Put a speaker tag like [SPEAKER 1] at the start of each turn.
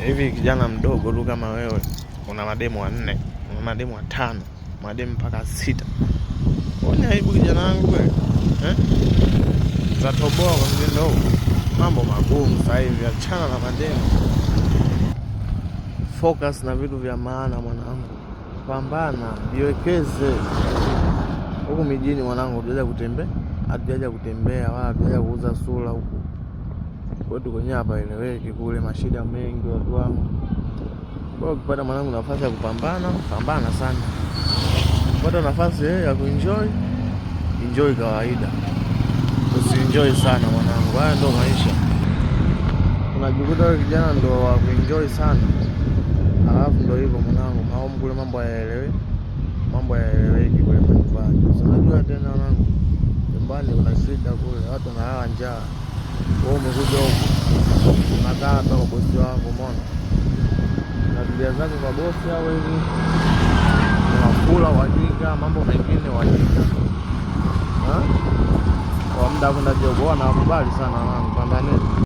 [SPEAKER 1] Hivi kijana mdogo tu kama wewe una mademu 4, una mademu 5, mademu mpaka 6. Uone aibu kijana wangu wewe. Zatoboa kwa mtindo huu. Mambo magumu sasa hivi, achana na mademu. Focus na vitu vya maana mwanangu. Pambana, jiwekeze. Huko mijini mwanangu hatujaja kutembea wala hatujaja kuuza sura huko. Kwetu kwenye hapa eleweki, kule mashida mengi watu wangu. Kwa ukipata mwanangu nafasi ya kupambana, pambana sana. Ukipata nafasi ya kuenjoy, enjoy kawaida. Usienjoy sana mwanangu, haya ndo maisha. Unajikuta wewe kijana ndo wa kuenjoy sana. Alafu ndo hivyo mwanangu, maomu kule mambo hayaeleweki kule nyumbani. Unajua tena mwanangu, nyumbani kuna shida kule, watu wanalala njaa. Wewe umekuja huko, unakaa hapa kwa bosi wako, umeona? Unapiga zako kwa bosi au hivi. Unakula wajika, mambo mengine wajika. Kwa muda kwenda job, wanakubali sana mwanangu, pambane.